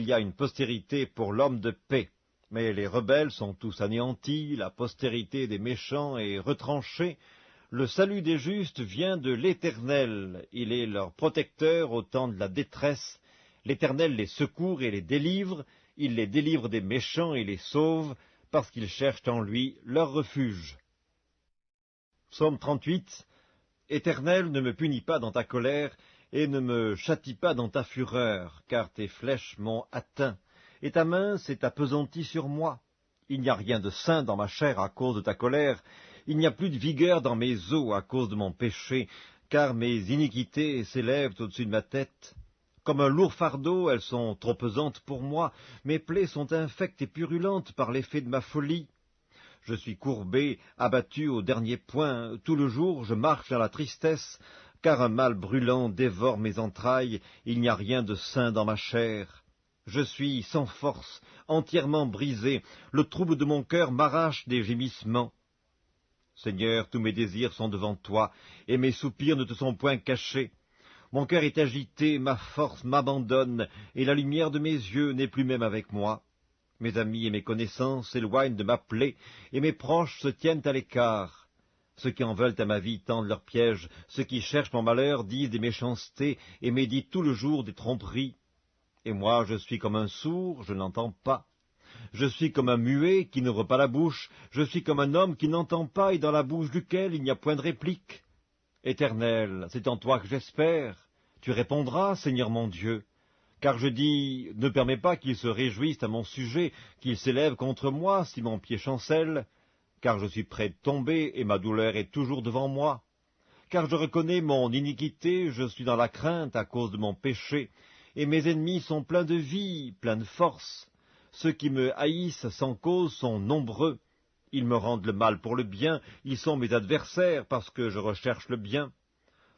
il y a une postérité pour l'homme de paix. Mais les rebelles sont tous anéantis, la postérité des méchants est retranchée. Le salut des justes vient de l'Éternel, il est leur protecteur au temps de la détresse. L'Éternel les secourt et les délivre, il les délivre des méchants et les sauve, parce qu'ils cherchent en lui leur refuge. Psaume 38. Éternel, ne me punis pas dans ta colère, et ne me châtie pas dans ta fureur, car tes flèches m'ont atteint, et ta main s'est appesantie sur moi. Il n'y a rien de sain dans ma chair à cause de ta colère, il n'y a plus de vigueur dans mes os à cause de mon péché, car mes iniquités s'élèvent au-dessus de ma tête. Comme un lourd fardeau, elles sont trop pesantes pour moi, mes plaies sont infectes et purulentes par l'effet de ma folie. Je suis courbé, abattu au dernier point, tout le jour je marche dans la tristesse, car un mal brûlant dévore mes entrailles, il n'y a rien de sain dans ma chair. Je suis sans force, entièrement brisé, le trouble de mon cœur m'arrache des gémissements. Seigneur, tous mes désirs sont devant toi, et mes soupirs ne te sont point cachés. Mon cœur est agité, ma force m'abandonne, et la lumière de mes yeux n'est plus même avec moi. Mes amis et mes connaissances s'éloignent de ma plaie, et mes proches se tiennent à l'écart. Ceux qui en veulent à ma vie tendent leurs pièges, ceux qui cherchent mon malheur disent des méchancetés, et méditent tout le jour des tromperies. Et moi je suis comme un sourd, je n'entends pas. Je suis comme un muet qui n'ouvre pas la bouche, je suis comme un homme qui n'entend pas et dans la bouche duquel il n'y a point de réplique. Éternel, c'est en toi que j'espère. Tu répondras, Seigneur mon Dieu. Car je dis, ne permets pas qu'ils se réjouissent à mon sujet, qu'ils s'élèvent contre moi si mon pied chancelle, car je suis près de tomber et ma douleur est toujours devant moi. Car je reconnais mon iniquité, je suis dans la crainte à cause de mon péché, et mes ennemis sont pleins de vie, pleins de force. Ceux qui me haïssent sans cause sont nombreux. Ils me rendent le mal pour le bien, ils sont mes adversaires parce que je recherche le bien.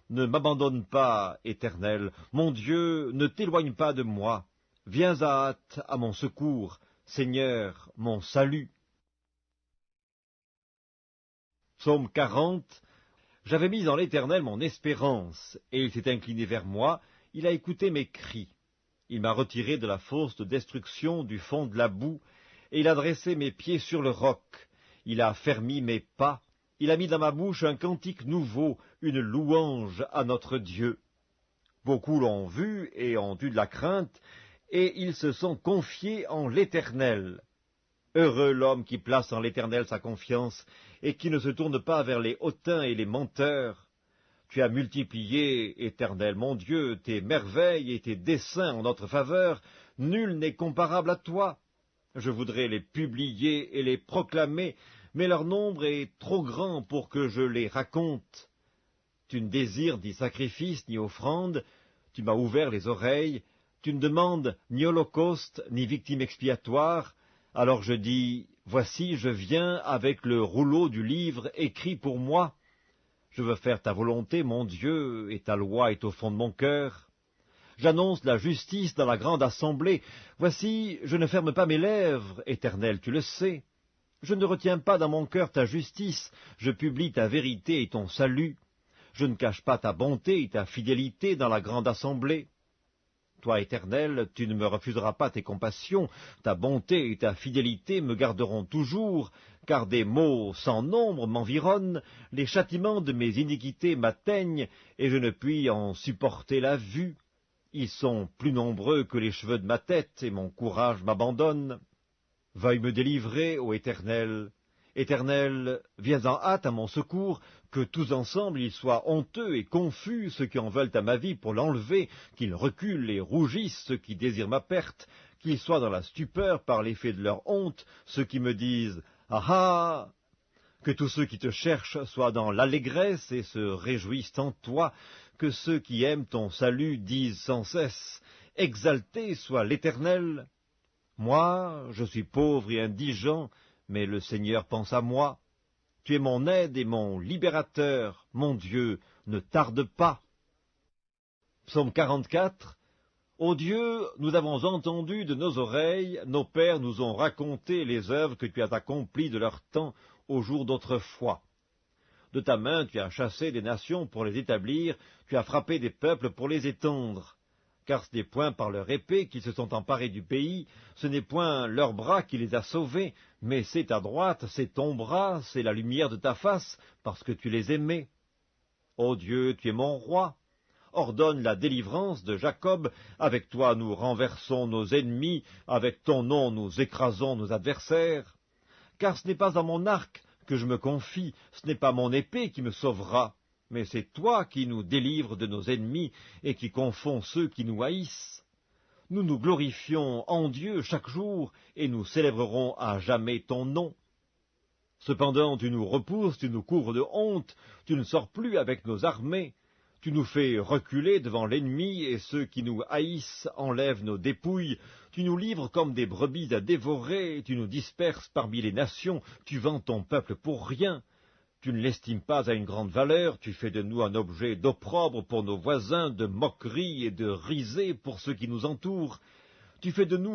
Ne m'abandonne pas, Éternel, mon Dieu, ne t'éloigne pas de moi. Viens à hâte à mon secours, Seigneur, mon salut. Psaume 40. J'avais mis en l'Éternel mon espérance, et il s'est incliné vers moi, il a écouté mes cris. Il m'a retiré de la fosse de destruction, du fond de la boue, et il a dressé mes pieds sur le roc. Il a affermi mes pas. Il a mis dans ma bouche un cantique nouveau, une louange à notre Dieu. Beaucoup l'ont vu et ont eu de la crainte, et ils se sont confiés en l'Éternel. Heureux l'homme qui place en l'Éternel sa confiance, et qui ne se tourne pas vers les hautains et les menteurs. Tu as multiplié, Éternel mon Dieu, tes merveilles et tes desseins en notre faveur, nul n'est comparable à toi. Je voudrais les publier et les proclamer, mais leur nombre est trop grand pour que je les raconte. Tu ne désires ni sacrifice ni offrande, tu m'as ouvert les oreilles, tu ne demandes ni holocauste ni victime expiatoire, alors je dis, voici je viens avec le rouleau du livre écrit pour moi. Je veux faire ta volonté, mon Dieu, et ta loi est au fond de mon cœur. J'annonce la justice dans la grande assemblée. Voici, je ne ferme pas mes lèvres, Éternel, tu le sais. Je ne retiens pas dans mon cœur ta justice, je publie ta vérité et ton salut. Je ne cache pas ta bonté et ta fidélité dans la grande assemblée. Toi, Éternel, tu ne me refuseras pas tes compassions, ta bonté et ta fidélité me garderont toujours, car des maux sans nombre m'environnent, les châtiments de mes iniquités m'atteignent, et je ne puis en supporter la vue. Ils sont plus nombreux que les cheveux de ma tête, et mon courage m'abandonne. Veuille me délivrer, ô Éternel. Éternel, viens en hâte à mon secours, que tous ensemble ils soient honteux et confus, ceux qui en veulent à ma vie pour l'enlever, qu'ils reculent et rougissent, ceux qui désirent ma perte, qu'ils soient dans la stupeur par l'effet de leur honte, ceux qui me disent « Ah ah !» Que tous ceux qui te cherchent soient dans l'allégresse et se réjouissent en toi, que ceux qui aiment ton salut disent sans cesse « Exalté soit l'Éternel !» Moi, je suis pauvre et indigent, mais le Seigneur pense à moi. Tu es mon aide et mon libérateur, mon Dieu, ne tarde pas. Psaume 44. Ô Dieu, nous avons entendu de nos oreilles, nos pères nous ont raconté les œuvres que tu as accomplies de leur temps au jour d'autrefois. De ta main tu as chassé des nations pour les établir, tu as frappé des peuples pour les étendre. car ce n'est point par leur épée qu'ils se sont emparés du pays, ce n'est point leur bras qui les a sauvés, mais c'est ta droite, c'est ton bras, c'est la lumière de ta face, parce que tu les aimais. Ô Dieu, tu es mon roi. Ordonne la délivrance de Jacob, avec toi nous renversons nos ennemis, avec ton nom nous écrasons nos adversaires. Car ce n'est pas à mon arc que je me confie, ce n'est pas mon épée qui me sauvera, mais c'est toi qui nous délivres de nos ennemis et qui confonds ceux qui nous haïssent. Nous nous glorifions en Dieu chaque jour, et nous célébrerons à jamais ton nom. Cependant tu nous repousses, tu nous couvres de honte, tu ne sors plus avec nos armées. Tu nous fais reculer devant l'ennemi, et ceux qui nous haïssent enlèvent nos dépouilles. Tu nous livres comme des brebis à dévorer, tu nous disperses parmi les nations, tu vends ton peuple pour rien. Tu ne l'estimes pas à une grande valeur, tu fais de nous un objet d'opprobre pour nos voisins, de moquerie et de risée pour ceux qui nous entourent. Tu fais de nous